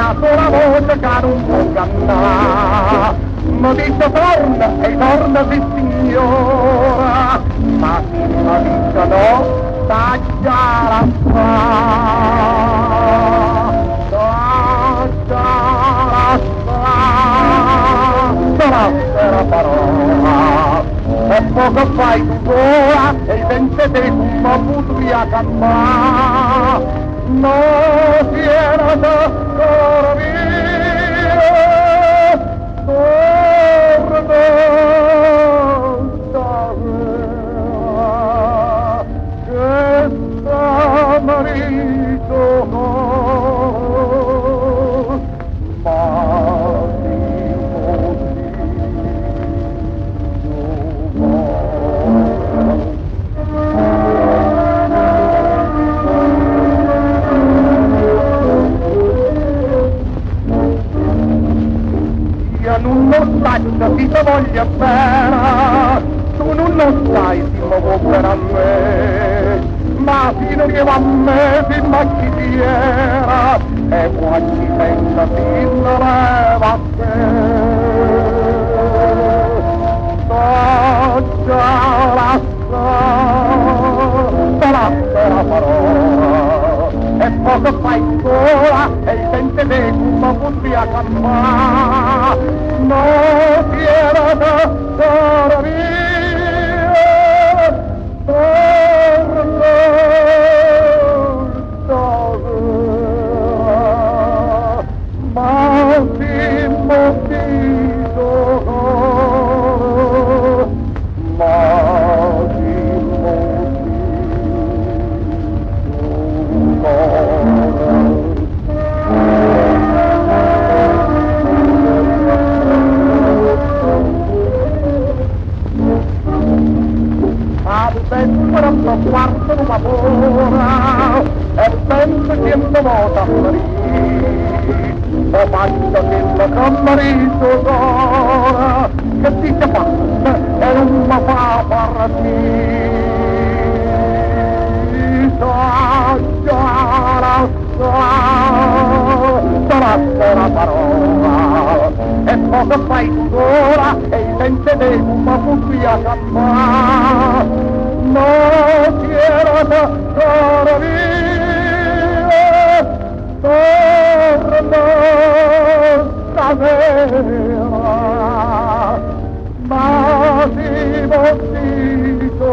una sola voce che non può cantare. Mi dice torna e torna sì signora, ma se mi dice no, taglia la la parola e poco fai tu sola e sente te come puoi a cantare non si era da via torna che sta marito non lo sai, ti voglio bene, tu non lo sai, ti muovo per a me, ma fino che va a me, fino a chi ti era, e poi ci pensa fino leva a te. Toggia la parola, e poco fai sola, e sente te come puoi a cantare. No quiero todavía más sin motivo más sin sempre lo quarto una paura e sempre tempo vota a morire o faccio tempo con marito d'ora che ti c'è fatta e non mi fa partire la parola e poco fai tuttora e sente te come puoi a cantare no quiero todavía torna stasera ma si motivo